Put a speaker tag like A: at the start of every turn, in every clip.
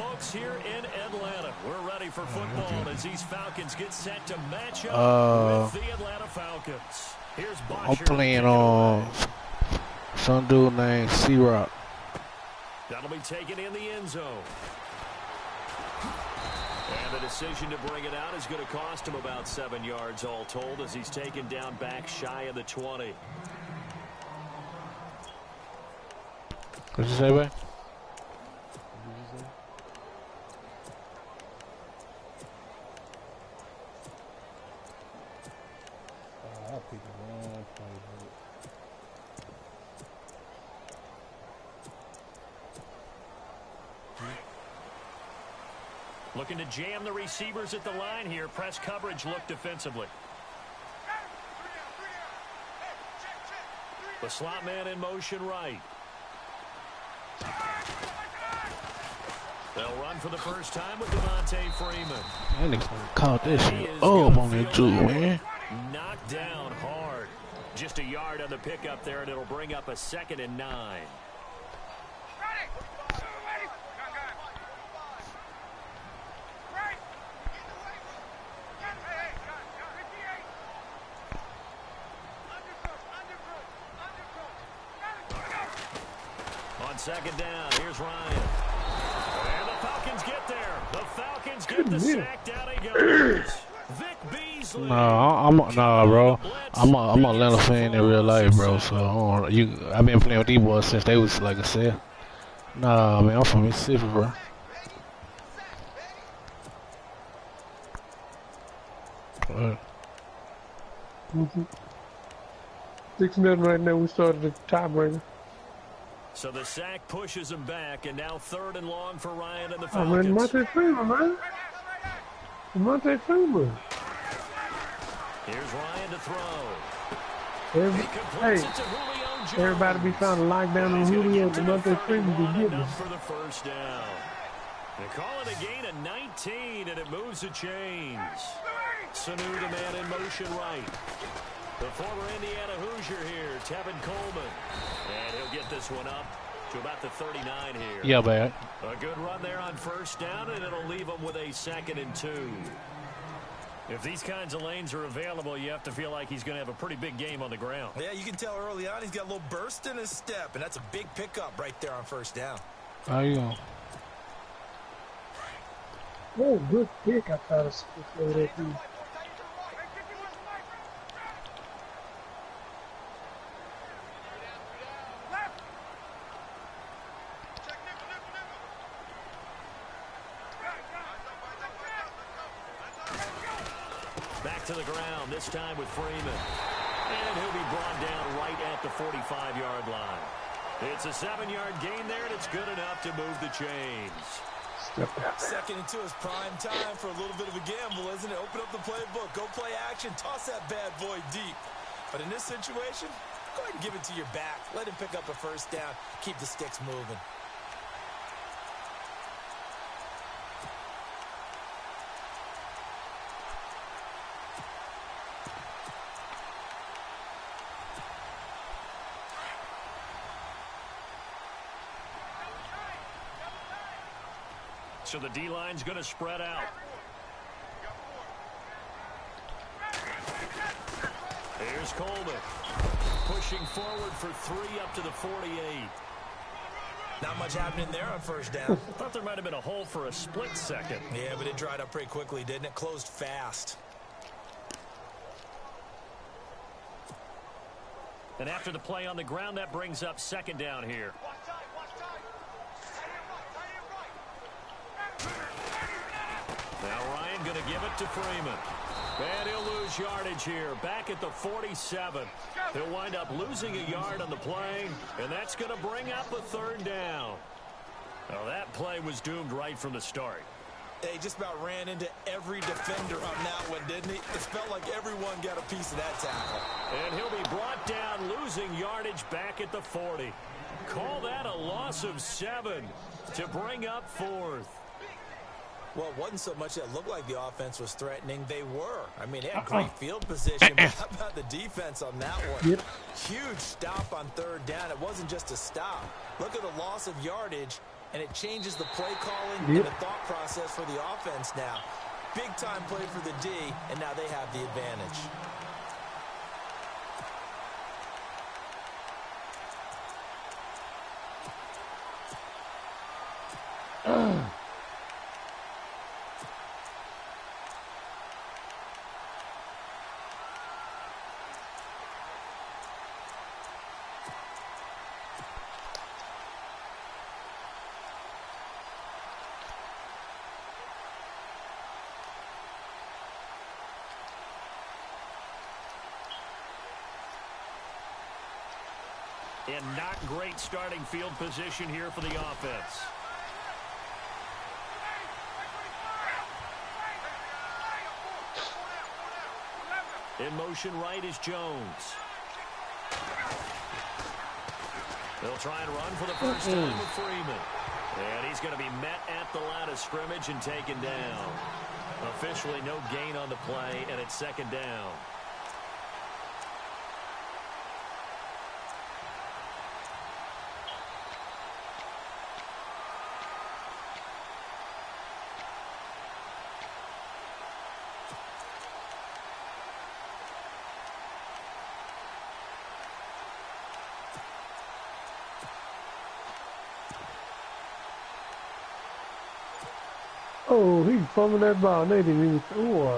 A: folks, here in Atlanta. We're ready for football as these Falcons get set to match up with the Atlanta Falcons. Here's
B: I'm playing on some dude named C-Rock.
A: That'll be taken in the end zone. And the decision to bring it out is going to cost him about 7 yards all told as he's taken down back shy of the 20.
B: What'd you say, man?
A: Looking to jam the receivers at the line here. Press coverage look defensively. The slot man in motion right. They'll run for the first time with Devontae Freeman.
B: That nigga caught that shit up on that dude, man.
A: Knocked down hard. Just a yard on the pickup there, and it'll bring up a 2nd and 9. On 2nd down, here's Ryan. And the Falcons get there. The Falcons get the sack. Down he goes. Vic Beasley.
B: Nah, bro. I'm a Atlanta fan in real life, bro. So I've been playing with these boys since they was like I said. Nah, man, I'm from Mississippi, bro.
C: Mm-hmm. 6-0 right now. We started the tiebreaker.
A: So the sack pushes him back, and now 3rd and long for Ryan and the
C: Oh, man,
A: Falcons.
C: Devontae Freeman, man. Devontae Freeman.
A: Here's Ryan to throw.
C: Hey, everybody be trying to lock down on Julio. Devontae Freeman be getting
A: for the first down. They call it a gain of 19, and it moves the chains. Sanu, the man in motion right. The former Indiana Hoosier here, Tevin Coleman. And he'll get this one up to about the 39 here.
B: Yeah, man.
A: A good run there on 1st down, and it'll leave him with a 2nd and 2. If these kinds of lanes are available, you have to feel like he's going to have a pretty big game on the ground.
D: Yeah, you can tell early on he's got a little burst in his step, and that's a big pickup right there on 1st down.
B: How you going?
C: Oh, good pick. I thought it was that too.
A: Back to the ground, this time with Freeman. And he'll be brought down right at the 45-yard line. It's a 7-yard gain there, and it's good enough to move the chains.
D: 2nd and 2 is prime time for a little bit of a gamble, isn't it? Open up the playbook, go play action, toss that bad boy deep. But in this situation, go ahead and give it to your back. Let him pick up a 1st down, keep the sticks moving.
A: So the D-line's going to spread out. Here's Coleman. Pushing forward for 3 up to the 48.
D: Not much happening there on 1st down.
A: Thought there might have been a hole for a split second.
D: Yeah, but it dried up pretty quickly, didn't it? Closed fast.
A: And after the play on the ground, that brings up 2nd down here. Now Ryan going to give it to Freeman. And he'll lose yardage here. Back at the 47. He'll wind up losing a yard on the play, and that's going to bring up a 3rd down. Well, that play was doomed right from the start.
D: He just about ran into every defender on that one, didn't he? It felt like everyone got a piece of that tackle.
A: And he'll be brought down, losing yardage back at the 40. Call that a loss of 7 to bring up 4th.
D: Well, it wasn't so much that it looked like the offense was threatening. They were. I mean, they had great field position, but how about the defense on that one? Huge stop on 3rd down. It wasn't just a stop. Look at the loss of yardage and it changes the play calling and the thought process for the offense now. Big-time play for the D, and now they have the advantage.
A: And not great starting field position here for the offense. In motion right is Jones. They'll try and run for the first time with Freeman. And he's going to be met at the line of scrimmage and taken down. Officially no gain on the play, and it's second down.
C: Oh, he's fumbling that ball. They didn't even. Ooh.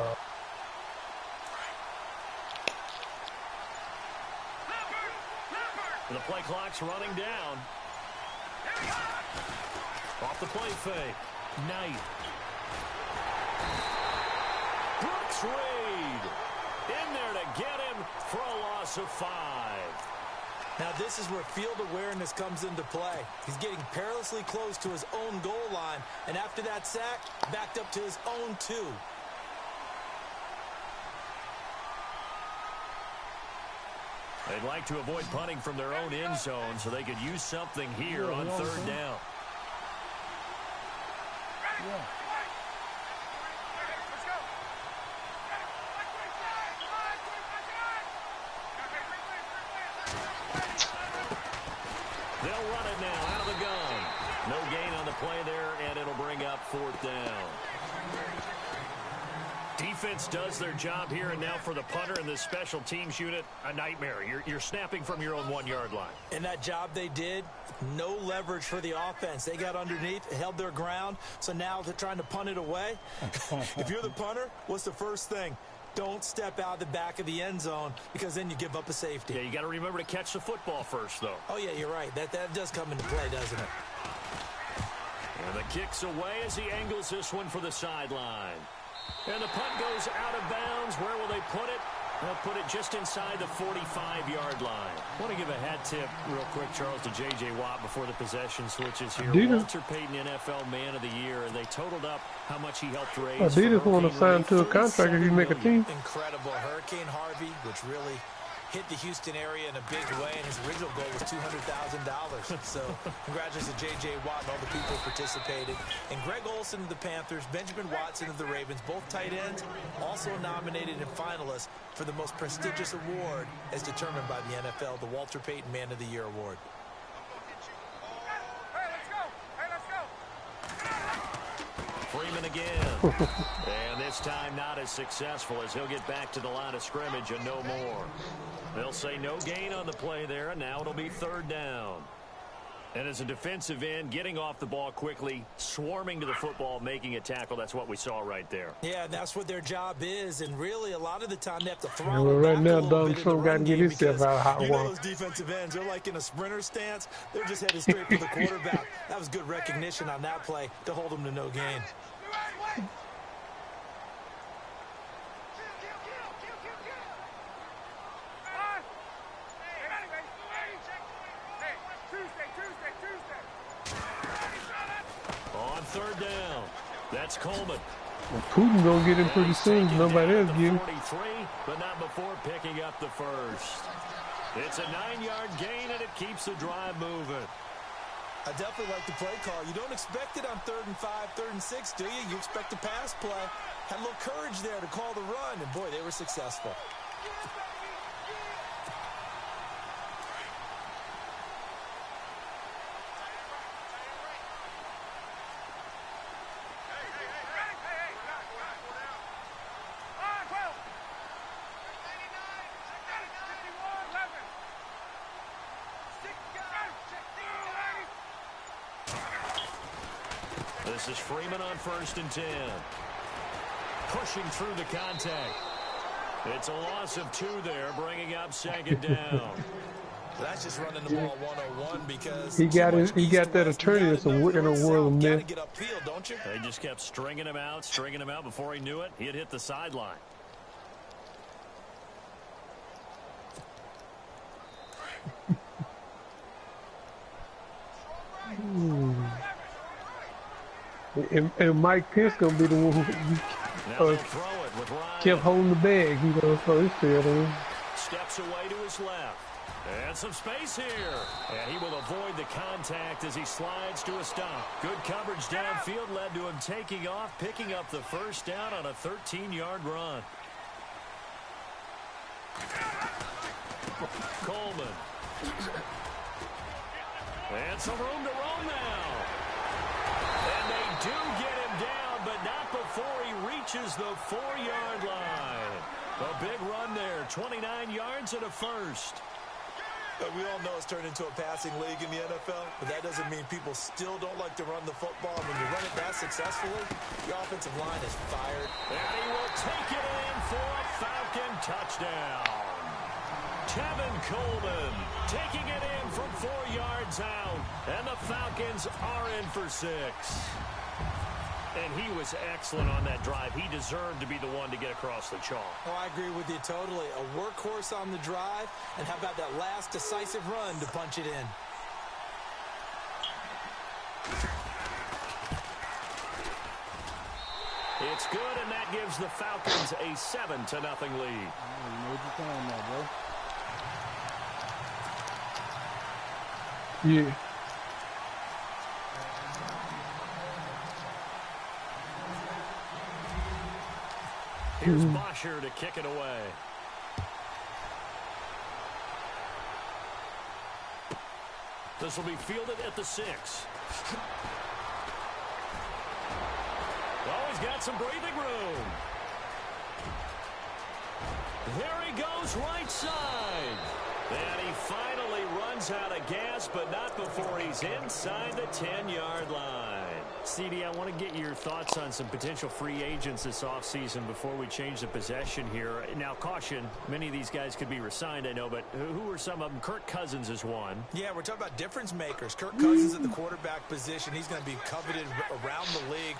A: The play clock's running down. Off the play fake. Knight. Brooks Reed in there to get him for a loss of 5.
D: Now this is where field awareness comes into play. He's getting perilously close to his own goal line, and after that sack, backed up to his own 2.
A: They'd like to avoid punting from their own end zone so they could use something here on third down. They'll run it now out of the gun. No gain on the play there, and it'll bring up fourth down. Defense does their job here, and now for the punter and the special teams unit, a nightmare. You're snapping from your own 1-yard line.
D: And that job they did, no leverage for the offense. They got underneath, held their ground, so now they're trying to punt it away. If you're the punter, what's the first thing? Don't step out the back of the end zone, because then you give up a safety.
A: Yeah, you got to remember to catch the football first, though.
D: Oh, yeah, you're right. That does come into play, doesn't it?
A: And the kick's away as he angles this one for the sideline. And the punt goes out of bounds. Where will they put it? They'll put it just inside the 45-yard line. I want to give a hat tip real quick, Charles, to J.J. Watt before the possession switches here.
C: Adidas.
A: Walter Payton, NFL Man of the Year, and they totaled up how much he helped raise.
C: Adidas want to sign to a contract if you make a team.
D: Incredible. Hurricane Harvey, which really hit the Houston area in a big way, and his original goal was $200,000. So congratulations to J.J. Watt and all the people who participated. And Greg Olsen of the Panthers, Benjamin Watson of the Ravens, both tight ends, also nominated and finalists for the most prestigious award as determined by the NFL, the Walter Payton Man of the Year Award.
A: Freeman again. And this time not as successful as he'll get back to the line of scrimmage and no more. They'll say no gain on the play there, and now it'll be third down. And as a defensive end, getting off the ball quickly, swarming to the football, making a tackle, that's what we saw right there.
D: Yeah, that's what their job is, and really a lot of the time they have to
C: Yeah,
D: throttle
C: well, right
D: back
C: now,
D: a little
C: Donald
D: bit in
C: Trump
D: the
C: got
D: run
C: to get
D: game
C: himself
D: because
C: out of hot
D: you know
C: water.
D: those defensive ends, they're like in a sprinter stance. They're just headed straight for the quarterback. That was good recognition on that play to hold them to no gain.
A: On third down, that's Coleman.
C: Well, Putin gonna get him pretty soon. Nobody else get him.
A: 43, but not before picking up the first. It's a 9-yard gain, and it keeps the drive moving.
D: I definitely like the play call. You don't expect it on 3rd and 5, 3rd and 6, do you? You expect a pass play. Had a little courage there to call the run, and boy, they were successful.
A: This is Freeman on 1st and 10. Pushing through the contact. It's a loss of 2 there, bringing up 2nd down.
D: That's just running the ball 101 because
C: he got that attorney that's in a world of mess.
D: Get upfield, don't you?
A: They just kept stringing him out. Before he knew it, he had hit the sideline.
C: And Mike Pierce gonna be the one who kept holding the bag. You know, so it's fair to him.
A: Steps away to his left. And some space here. And he will avoid the contact as he slides to a stop. Good coverage downfield led to him taking off, picking up the 1st down on a 13-yard run. Coleman. And some room to roam now. And they do get him down, but not before he reaches the 4-yard line. A big run there, 29 yards and a 1st.
D: We all know it's turned into a passing league in the NFL, but that doesn't mean people still don't like to run the football. And when you run it that successfully, your offensive line is fired.
A: And he will take it in for a Falcon touchdown. Tevin Coleman taking it in from 4 yards out, and the Falcons are in for 6. And he was excellent on that drive. He deserved to be the one to get across the chalk.
D: Oh, I agree with you totally. A workhorse on the drive, and how about that last decisive run to punch it in?
A: It's good, and that gives the Falcons a 7-0 lead.
B: You know what you're talking about, bro.
C: Yeah.
A: Here's Bosher to kick it away. This will be fielded at the 6. Oh, he's got some breathing room. There he goes right side. And he finally runs out of gas, but not before he's inside the 10-yard line. CD, I want to get your thoughts on some potential free agents this offseason before we change the possession here. Now, caution, many of these guys could be re-signed, I know, but who are some of them? Kirk Cousins is one.
D: Yeah, we're talking about difference makers. Kirk Cousins at the quarterback position. He's going to be coveted around the league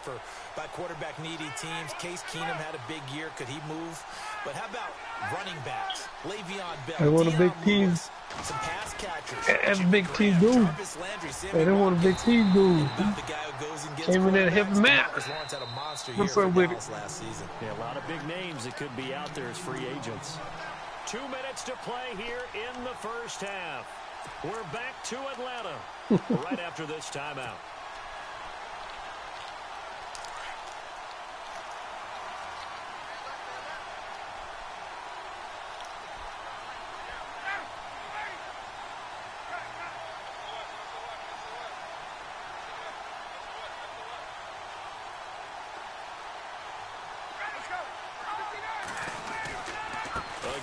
D: by quarterback-needy teams. Case Keenum had a big year. Could he move? But how about running backs? Le'Veon Bell,
C: They want a big team.
D: Some pass catchers.
C: That's a big team dude. They don't want a big team dude. Came in there to help him out. What's up with it?
D: Last season.
A: Yeah, a lot of big names that could be out there as free agents. 2 minutes to play here in the 1st half. We're back to Atlanta right after this timeout.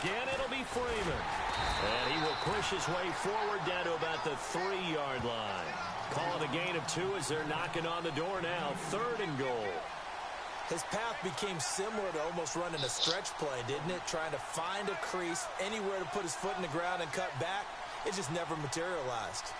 A: Again, it'll be Freeman. And he will push his way forward down to about the 3-yard line. Calling a gain of 2 as they're knocking on the door now. 3rd and goal.
D: His path became similar to almost running a stretch play, didn't it? Trying to find a crease, anywhere to put his foot in the ground and cut back. It just never materialized.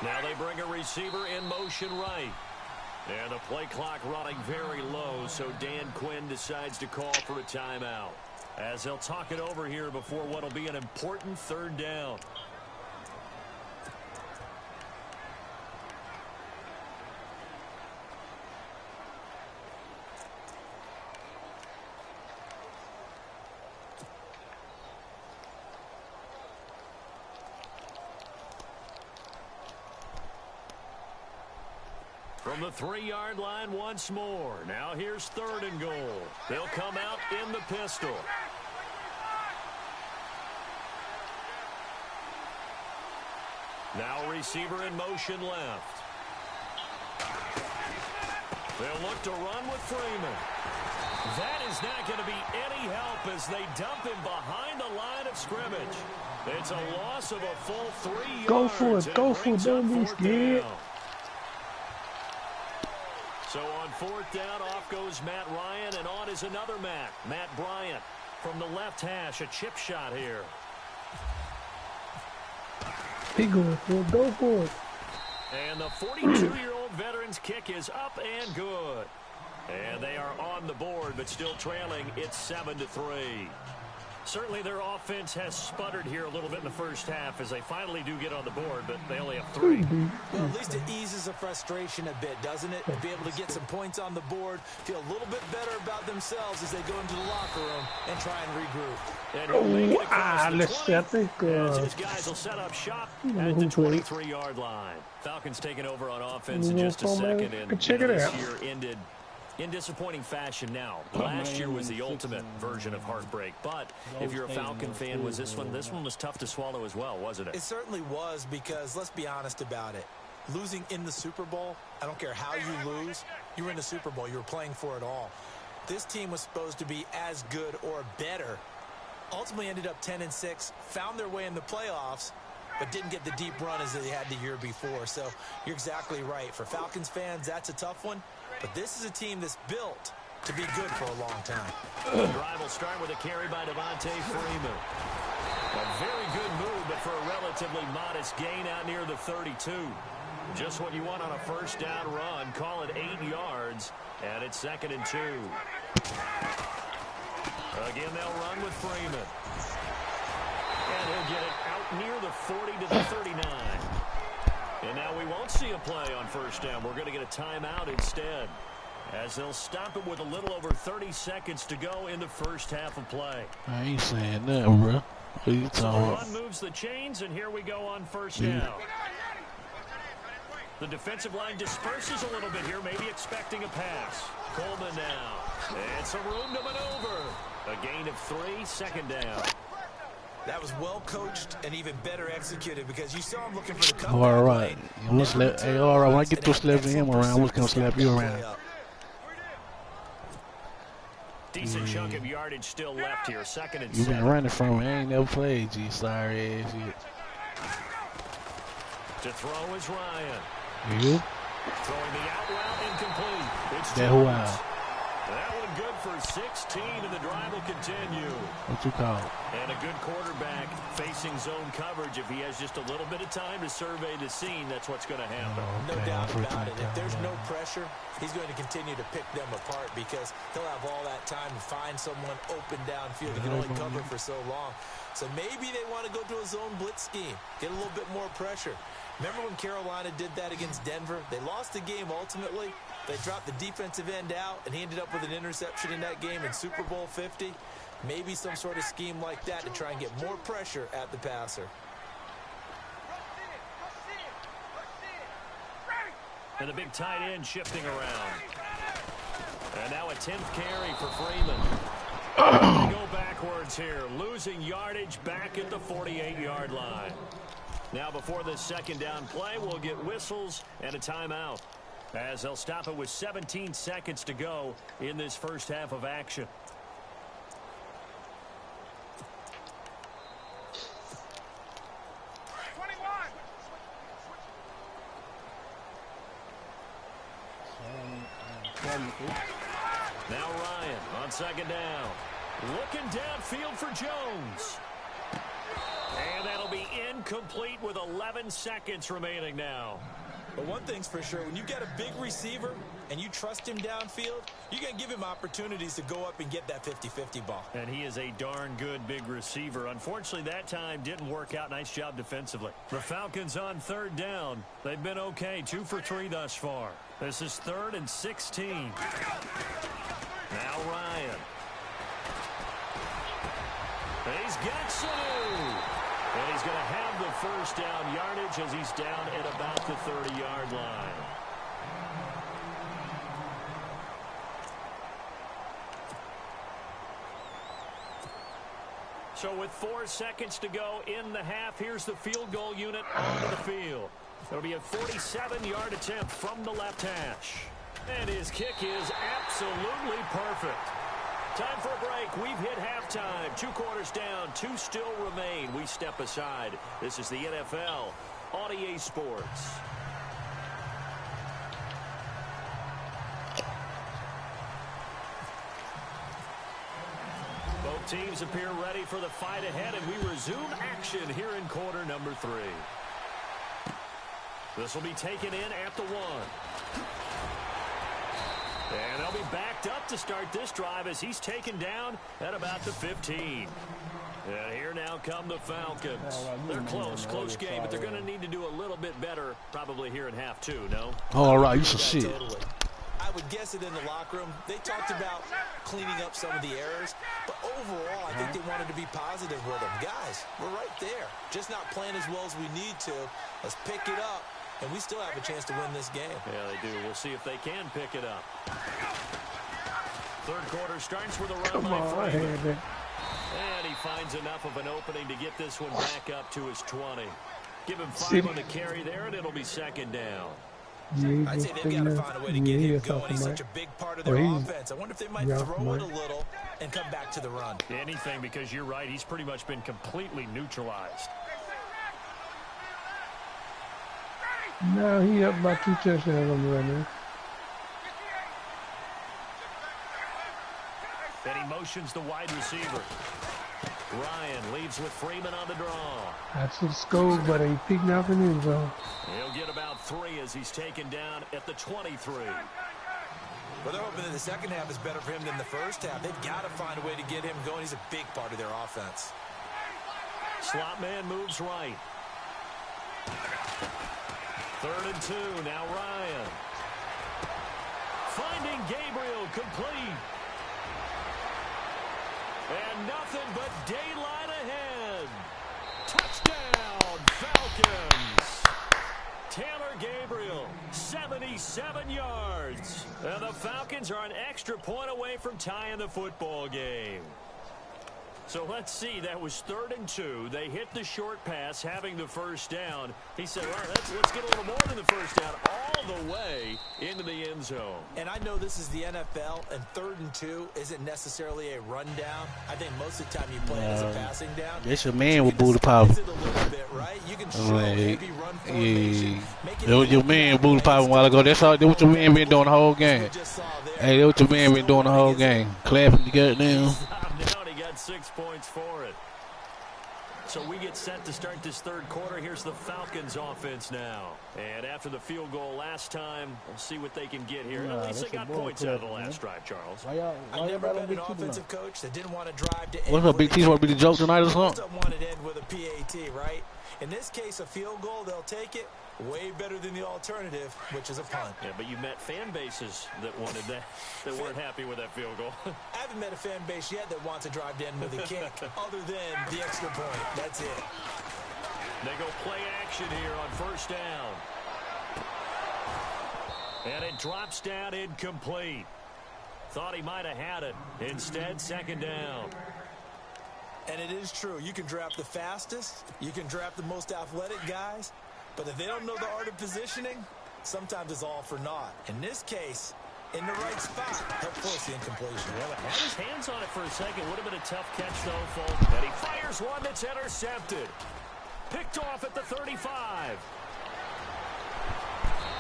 A: Now they bring a receiver in motion right. And the play clock running very low, so Dan Quinn decides to call for a timeout. As they'll talk it over here before what will be an important 3rd down. From the 3-yard line once more. Now here's 3rd and goal. They'll come out in the pistol. Now receiver in motion left. They'll look to run with Freeman. That is not going to be any help as they dump him behind the line of scrimmage. It's a loss of a full 3 yards.
C: Go for it. Go for it. Don't be scared.
A: So on 4th down, off goes Matt Ryan, and on is another Matt Bryant. From the left hash, a chip shot here.
C: He going for it. Go for it.
A: And the 42-year-old veteran's kick is up and good. And they are on the board, but still trailing. It's 7-3. Certainly their offense has sputtered here a little bit in the first half as they finally do get on the board, but they only have 3.
D: Well, at least it eases the frustration a bit, doesn't it? To be able to get some points on the board, feel a little bit better about themselves as they go into the locker room and try and regroup.
A: And he'll make it across the
C: let's see. I
A: 20,
C: think
A: as his guys will set up shop at the 23-yard line. Falcons taking over on offense in just a second, and
C: check it
A: this
C: out.
A: year ended in disappointing fashion. Now, last year was the ultimate version of heartbreak, but if you're a Falcon fan, was this one was tough to swallow as well, wasn't it?
D: It certainly was, because let's be honest about it. Losing in the Super Bowl, I don't care how you lose, you were in the Super Bowl, you were playing for it all. This team was supposed to be as good or better. Ultimately ended up 10-6, found their way in the playoffs, but didn't get the deep run as they had the year before. So you're exactly right. For Falcons fans, that's a tough one. But this is a team that's built to be good for a long time.
A: The drive will start with a carry by Devontae Freeman. A very good move, but for a relatively modest gain out near the 32. Just what you want on a first down run. Call it 8 yards, and it's 2nd and 2. Again, they'll run with Freeman. And he'll get it out near the 40 to the 39. And now we won't see a play on first down. We're going to get a timeout instead, as they'll stop it with a little over 30 seconds to go in the first half of play.
B: I ain't saying nothing, bro. What you
A: So
B: talking
A: the
B: about?
A: run moves the chains, and here we go on first down. The defensive line disperses a little bit here, maybe expecting a pass. Coleman now. It's a room to maneuver. A gain of 3, 2nd down.
D: That was well coached and even better executed, because you saw him looking for the comeback.
B: All right. Hey, all right. When I get those slapping him around, I'm just going to slap you around.
A: Decent chunk of yardage still left here. 2nd and
B: You
A: 7.
B: been running from me. I ain't never played, G. Sorry ass shit.
A: To throw is Ryan.
B: You?
A: Throwing the out route incomplete. It's
B: That
A: Jones.
B: wow.
A: That one good for 16, and the drive will continue.
B: What you call it?
A: And a good quarterback facing zone coverage. If he has just a little bit of time to survey the scene, that's what's going to happen.
D: No doubt about it. If there's no pressure, he's going to continue to pick them apart, because he'll have all that time to find someone open downfield. He can only cover for so long. So maybe they want to go to a zone blitz scheme, get a little bit more pressure. Remember when Carolina did that against Denver? They lost the game ultimately. They dropped the defensive end out, and he ended up with an interception in that game in Super Bowl 50. Maybe some sort of scheme like that to try and get more pressure at the passer.
A: And the big tight end shifting around. And now a 10th carry for Freeman. They go backwards here, losing yardage back at the 48-yard line. Now before this 2nd down play, we'll get whistles and a timeout, as they'll stop it with 17 seconds to go in this first half of action. Now Ryan on 2nd down. Looking downfield for Jones. And that'll be incomplete with 11 seconds remaining now.
D: But one thing's for sure, when you've got a big receiver and you trust him downfield, you're going to give him opportunities to go up and get that 50-50 ball.
A: And he is a darn good big receiver. Unfortunately, that time didn't work out. Nice job defensively. The Falcons on 3rd down. They've been okay, 2 for 3 thus far. This is 3rd and 16. Now Ryan. He's got Sanu. And he's going to have the first down yardage as he's down at about the 30-yard line. So with 4 seconds to go in the half, here's the field goal unit onto the field. It'll be a 47-yard attempt from the left hash. And his kick is absolutely perfect. Time for a break. We've hit halftime. 2 quarters down. 2 still remain. We step aside. This is the NFL on EA Sports. Both teams appear ready for the fight ahead, and we resume action here in quarter number 3. This will be taken in at the 1. And they'll be backed up to start this drive as he's taken down at about the 15. And here now come the Falcons. They're close game, but they're going to need to do a little bit better probably here in half 2, no?
B: All right, you should see it.
D: Totally. I would guess it in the locker room. They talked about cleaning up some of the errors, but overall, I think they wanted to be positive with them. Guys, we're right there. Just not playing as well as we need to. Let's pick it up, and we still have a chance to win this game.
A: Yeah, they do. We'll see if they can pick it up. Third quarter starts with a run by Freeman. And he finds enough of an opening to get this one back up to his 20. Give him 5 on the carry there, and it'll be second down.
D: I'd say they've got to find a way to get him going. He's such a big part of their offense. I wonder if they might throw it a little and come back to the run.
A: Anything, because you're right. He's pretty much been completely neutralized.
C: No, he up by 2 touchdowns on the run there.
A: Then he motions the wide receiver. Ryan leaves with Freeman on the draw.
C: That's the scope, but he peeked out the end zone.
A: He'll get about 3 as he's taken down at the 23.
D: Well, they're hoping that the second half is better for him than the first half. They've got to find a way to get him going. He's a big part of their offense.
A: Slot man moves right. 3rd and 2. Now Ryan. Finding Gabriel complete. And nothing but daylight ahead. Touchdown, Falcons. Taylor Gabriel, 77 yards. And the Falcons are an extra point away from tying the football game. So let's see, that was 3rd and 2. They hit the short pass, having the first down. He said, well, let's get a little more than the first down, all the way into the end zone.
D: And I know this is the NFL, and 3rd and 2 isn't necessarily a rundown. I think most of the time you play it as a passing down.
B: It's your man with booty power. Your man booty power a while ago. That's what your man been doing the whole game. Hey, that's what your man been doing the whole game. Clapping together now.
A: 6 points for it. So we get set to start this 3rd quarter. Here's the Falcons offense now. And after the field goal last time, we'll see what they can get here. At least they got points out of the last drive, Charles.
D: I never been an offensive coach that didn't want to drive to end.
B: What's up, Big T? Want to be the joke tonight or something?
D: Most wanted to end with a PAT, right? In this case, a field goal, they'll take it. Way better than the alternative, which is a punt.
A: Yeah, but you met fan bases that wanted that weren't happy with that field goal.
D: I haven't met a fan base yet that wants to drive to end with a kick, other than the extra point. That's it.
A: They go play action here on 1st down. And it drops down incomplete. Thought he might have had it. Instead, 2nd down.
D: And it is true. You can draft the fastest. You can draft the most athletic guys. But if they don't know the art of positioning, sometimes it's all for naught. In this case, in the right spot, he'll force the incompletion.
A: Well, had his hands on it for a second. Would have been a tough catch, though, Fulton. And he fires one that's intercepted. Picked off at the 35.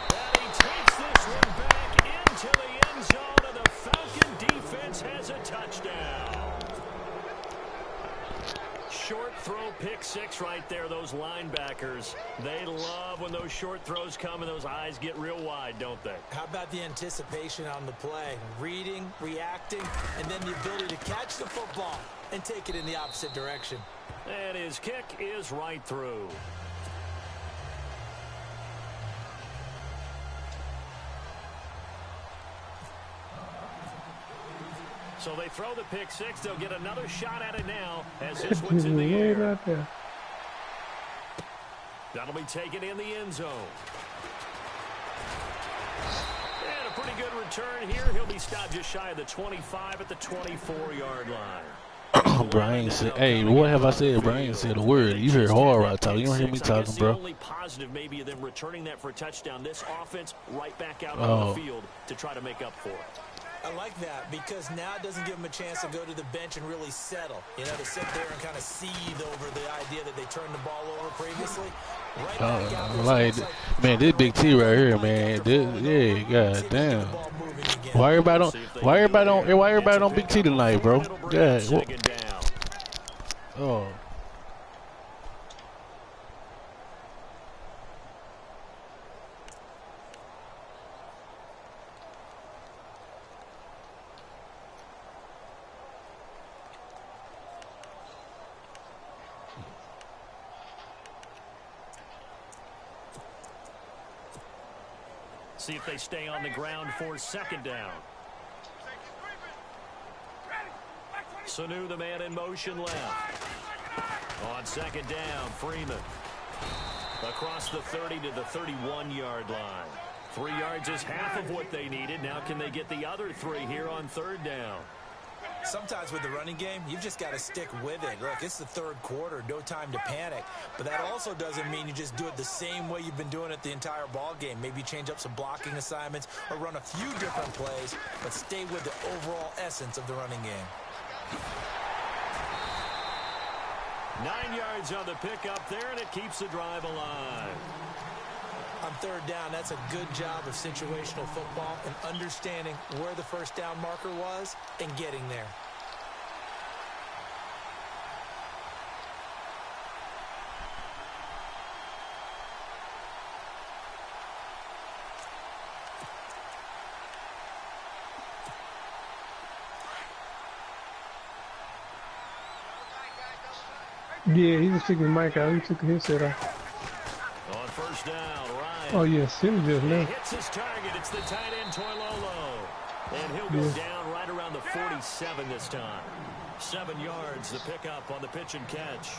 A: And he takes this one back into the end zone, and the Falcon defense has a touchdown. Short throw, pick 6 right there. Those linebackers, they love when those short throws come and those eyes get real wide, don't they?
D: How about the anticipation on the play? Reading, reacting, and then the ability to catch the football and take it in the opposite direction.
A: And his kick is right through. So they throw the pick 6. They'll get another shot at it now as this one's in the air. That'll be taken in the end zone. And a pretty good return here. He'll be stopped just shy of the 25 at the 24-yard line.
B: Bro, I ain't said. Hey, what have I said, bro? I ain't said a word. You heard hard right talk. You don't hear me talking, bro.
A: The only positive maybe of them returning that for a touchdown. This offense right back out on the field to try to make up for it.
D: I like that because now it doesn't give them a chance to go to the bench and really settle. You know, to sit there and kind of seethe over the idea that they turned the ball over previously. Right back out
B: like, man, this Big T right here, man. Yeah, god damn. Why everybody on Big T tonight, bro? Yeah. Oh.
A: See if they stay on the ground for second down. Sanu, the man in motion left. On second down, Freeman. Across the 30 to the 31-yard line. 3 yards is half of what they needed. Now can they get the other 3 here on third down?
D: Sometimes with the running game, you've just got to stick with it. Look, it's the third quarter, no time to panic. But that also doesn't mean you just do it the same way you've been doing it the entire ball game. Maybe change up some blocking assignments or run a few different plays, but stay with the overall essence of the running game.
A: 9 yards on the pickup there, and it keeps the drive alive.
D: On third down, that's a good job of situational football and understanding where the first down marker was and getting there.
C: Yeah, he was taking the mic out. He took his head off.
A: On first down, Ryan.
C: Oh, yes, he was just now.
A: He hits his target. It's the tight end, Toilolo. And he'll go down right around the 47 this time. 7 yards, the pickup on the pitch and catch.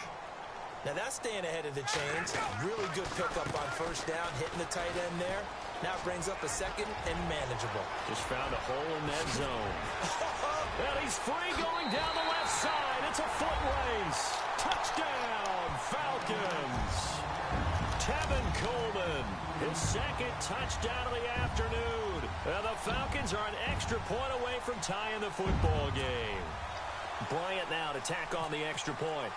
D: Now that's staying ahead of the chains. Really good pickup on first down, hitting the tight end there. Now it brings up a second and manageable.
A: Just found a hole in that zone. And he's free going down the left side. It's a foot race. Touchdown, Falcons. Tevin Coleman, his second touchdown of the afternoon. And the Falcons are an extra point away from tying the football game. Bryant now to tack on the extra point.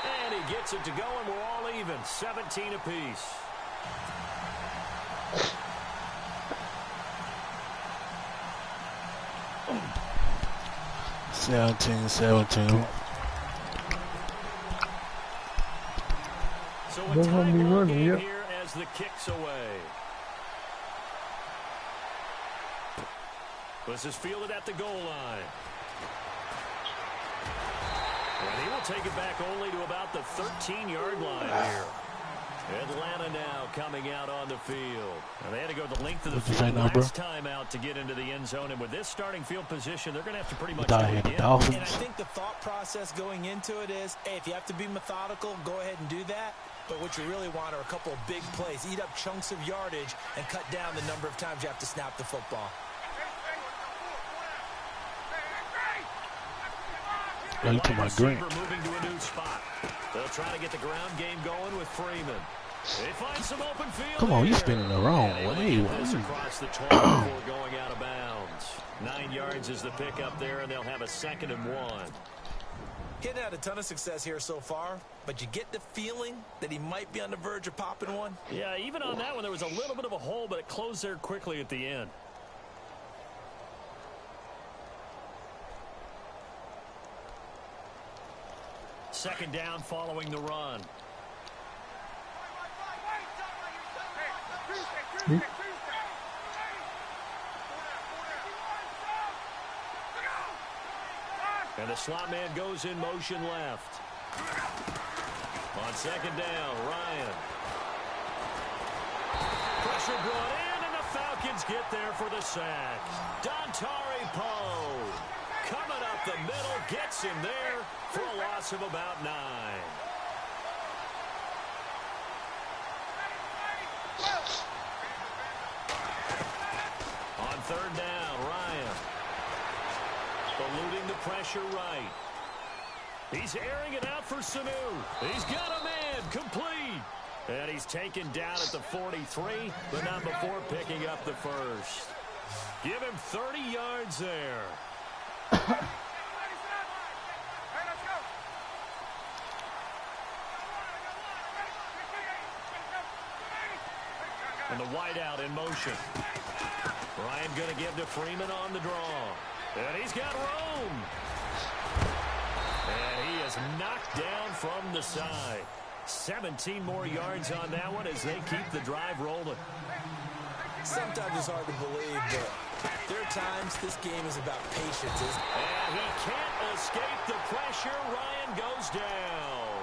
A: And he gets it to go, and we're all even, 17 apiece.
B: Seventeen.
A: So a tie-ball game here as the kick's away. This is fielded at the goal line. And he will take it back only to about the 13-yard line here. Atlanta now coming out on the field. And they had to go the length of the field last time out to get into the end zone. And with this starting field position, they're going to have to pretty much go again.
D: And I think the thought process going into it is, hey, if you have to be methodical, go ahead and do that. But what you really want are a couple of big plays. Eat up chunks of yardage and cut down the number of times you have to snap the football.
B: Right to my green.
A: Moving to a new spot. They'll try to get the ground game going with Freeman. They find some open field.
B: Come on, you're spinning the wrong way.
A: Across the 12 before going out of bounds. 9 yards is the pickup there, and they'll have a 2nd and 1.
D: Hitting had a ton of success here so far, but you get the feeling that he might be on the verge of popping one.
A: Yeah, even on that one, there was a little bit of a hole, but it closed there quickly at the end. Second down following the run. And the slot man goes in motion left. On second down, Ryan. Pressure brought in, and the Falcons get there for the sack. Dontari Poe coming up the middle, gets him there for a loss of about 9. third down. Ryan eluding the pressure right. He's airing it out for Sanu. He's got a man complete. And he's taken down at the 43, but not before picking up the first. Give him 30 yards there. And the wideout in motion. Ryan going to give to Freeman on the draw. And he's got room. And he is knocked down from the side. 17 more yards on that one as they keep the drive rolling.
D: Sometimes it's hard to believe, but there are times this game is about patience.
A: And he can't escape the pressure. Ryan goes down.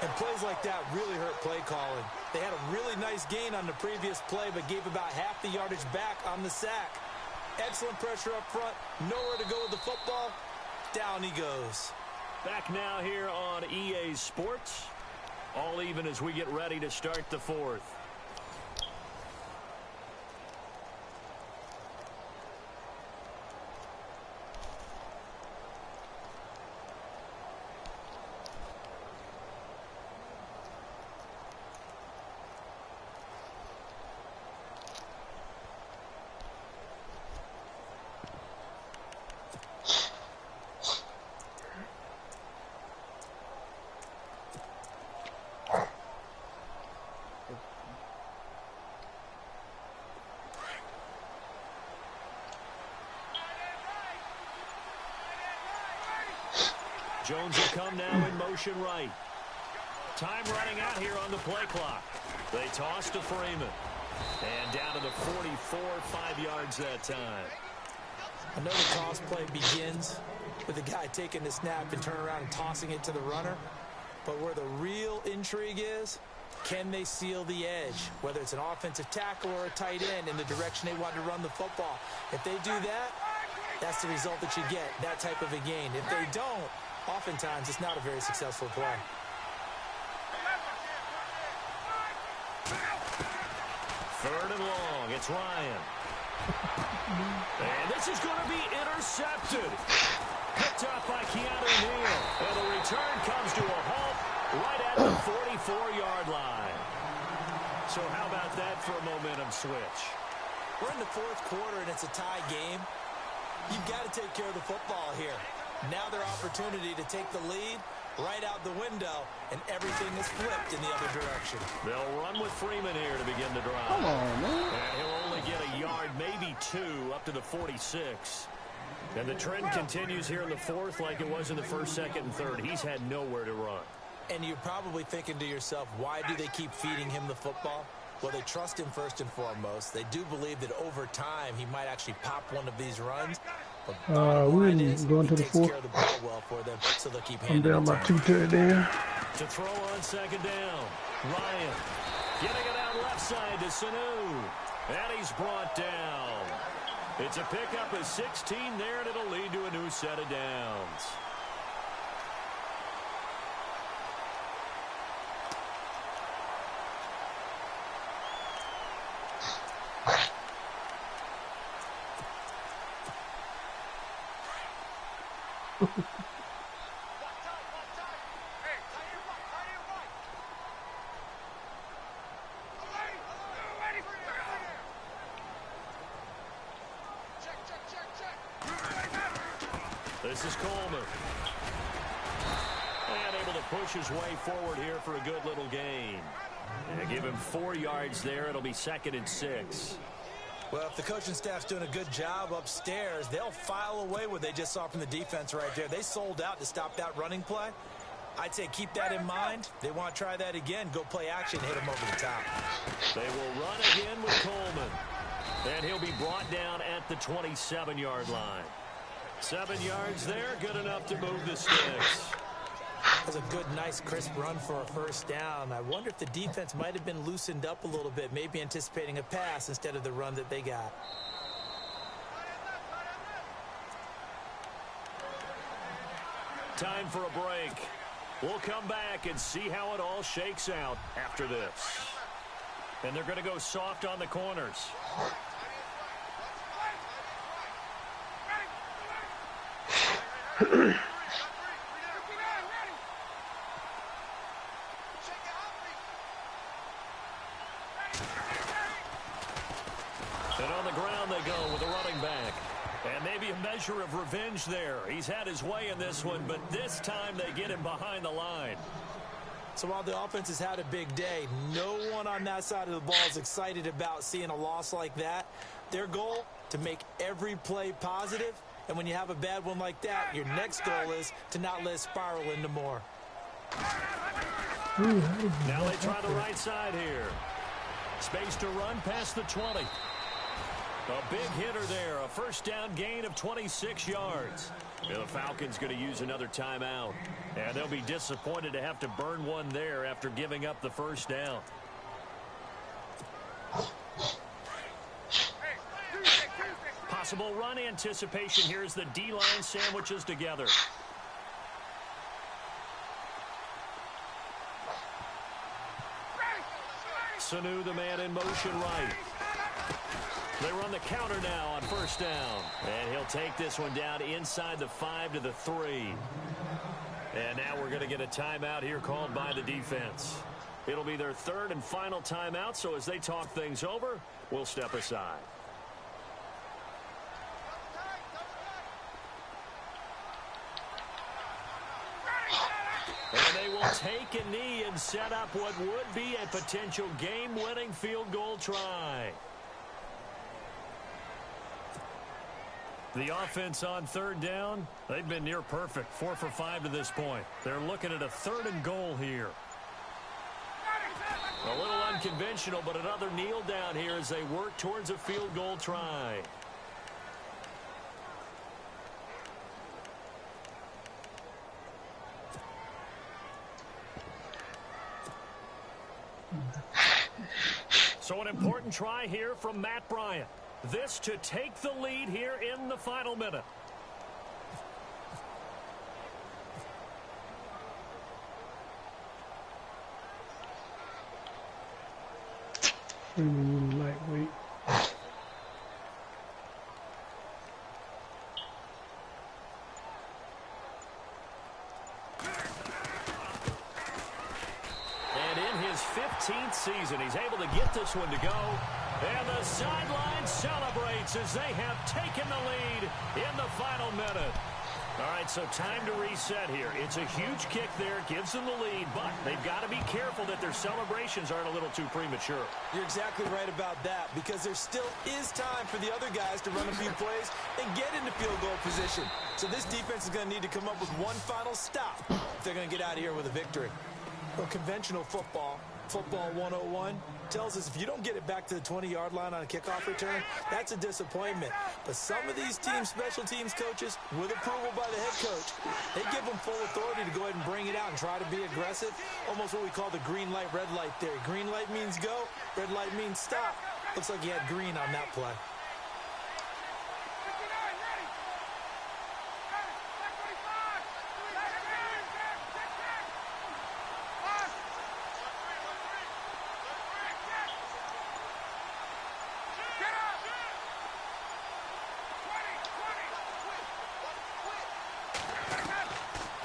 D: And plays like that really hurt play calling. They had a really nice gain on the previous play, but gave about half the yardage back on the sack. Excellent pressure up front. Nowhere to go with the football. Down he goes.
A: Back now here on EA Sports. All even as we get ready to start the fourth. Jones will come now in motion right. Time running out here on the play clock. They toss to Freeman. And down to the 44, 5 yards that time.
D: Another toss play begins with the guy taking the snap and turn around and tossing it to the runner. But where the real intrigue is, can they seal the edge? Whether it's an offensive tackle or a tight end in the direction they want to run the football. If they do that, that's the result that you get, that type of a gain. If they don't, oftentimes it's not a very successful play.
A: Third and long. It's Ryan. And this is going to be intercepted. Picked up by Keanu Neal. And the return comes to a halt right at the 44-yard line. So how about that for a momentum switch?
D: We're in the fourth quarter and it's a tie game. You've got to take care of the football here. Now their opportunity to take the lead right out the window, and everything is flipped in the other direction.
A: They'll run with Freeman here to begin the drive.
B: Come on, man.
A: And he'll only get a yard, maybe two, up to the 46. And the trend continues here in the fourth like it was in the first, second, and third. He's had nowhere to run.
D: And you're probably thinking to yourself, why do they keep feeding him the football? Well, they trust him first and foremost. They do believe that over time he might actually pop one of these runs.
C: We're going to the fourth.
D: So they'll keep
C: I'm down by 2 there.
A: To throw on second down. Ryan getting it out left side to Sanu. And he's brought down. It's a pickup of 16 there, and it'll lead to a new set of downs. This is Coleman. And able to push his way forward here for a good little gain. And give him 4 yards there. It'll be 2nd and 6.
D: Well, if the coaching staff's doing a good job upstairs, they'll file away what they just saw from the defense right there. They sold out to stop that running play. I'd say keep that in mind. They want to try that again. Go play action, hit him over the top.
A: They will run again with Coleman. And he'll be brought down at the 27-yard line. 7 yards there, good enough to move the sticks.
D: That's a good, nice, crisp run for a first down. I wonder if the defense might have been loosened up a little bit, maybe anticipating a pass instead of the run that they got.
A: Time for a break. We'll come back and see how it all shakes out after this. And they're going to go soft on the corners. And on the ground they go with a running back. And maybe a measure of revenge there. He's had his way in this one, but this time they get him behind the line.
D: So while the offense has had a big day, no one on that side of the ball is excited about seeing a loss like that. Their goal, to make every play positive. And when you have a bad one like that, your next goal is to not let it spiral into more.
A: Now they try the right side here. Space to run past the 20. A big hitter there. A first down gain of 26 yards. Yeah, the Falcons going to use another timeout. And they'll be disappointed to have to burn one there after giving up the first down. Possible run anticipation here as the D-line sandwiches together. Sanu, the man in motion right. They run the counter now on first down. And he'll take this one down inside the 5 to the 3. And now we're going to get a timeout here called by the defense. It'll be their third and final timeout, so as they talk things over, we'll step aside. And they will take a knee and set up what would be a potential game-winning field goal try. The offense on third down, they've been near perfect, 4 for 5 to this point. They're looking at a 3rd and goal here. A little unconventional, but another kneel down here as they work towards a field goal try. So an important try here from Matt Bryant. This to take the lead here in the final minute.
C: Lightweight.
A: And in his 15th season, he's able to get this one to go. And the sideline celebrates as they have taken the lead in the final minute. All right, so time to reset here. It's a huge kick there, gives them the lead, but they've got to be careful that their celebrations aren't a little too premature.
D: You're exactly right about that, because there still is time for the other guys to run a few plays and get into field goal position. So this defense is going to need to come up with one final stop if they're going to get out of here with a victory. Well, conventional football 101, tells us if you don't get it back to the 20-yard line on a kickoff return, that's a disappointment. But some of these teams, special teams coaches, with approval by the head coach, they give them full authority to go ahead and bring it out and try to be aggressive. Almost what we call the green light, red light theory. Green light means go, red light means stop. Looks like he had green on that play.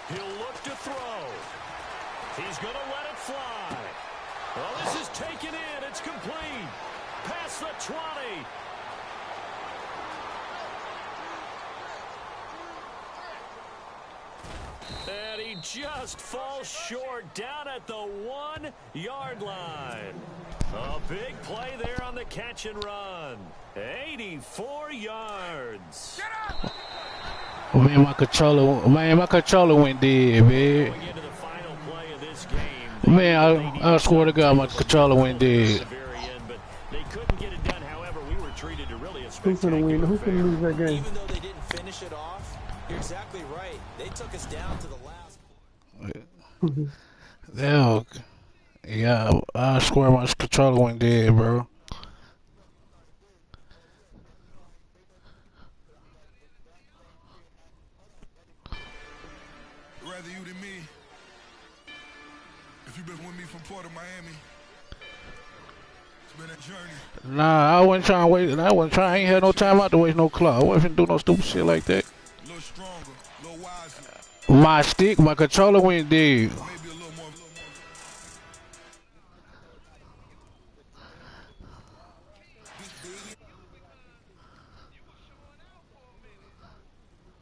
A: He'll look to throw. He's going to let it fly. Oh, this is taken in. It's complete. Past the 20. And he just falls short down at the 1-yard line. A big play there on the catch and run. 84 yards.
B: Man, my controller went dead, man.
A: Going into the final play of this game.
B: Man, I swear to God, my controller went dead.
A: But they couldn't get it done. However, we were treated to really a
C: Who's gonna win? Who's gonna lose that game?
D: Even though they didn't finish it off, you're exactly right. They took us down to the last.
B: Yeah, I swear my controller went dead, bro.
E: Rather you than me. If you've been with me from Port of Miami, it's been a journey.
B: Nah, I wasn't trying to wait. I wasn't trying. I ain't had no time out to waste no clock. I wasn't finna do no stupid shit like that.
E: A little stronger, a little wiser.
B: My stick, my controller went dead.
E: Maybe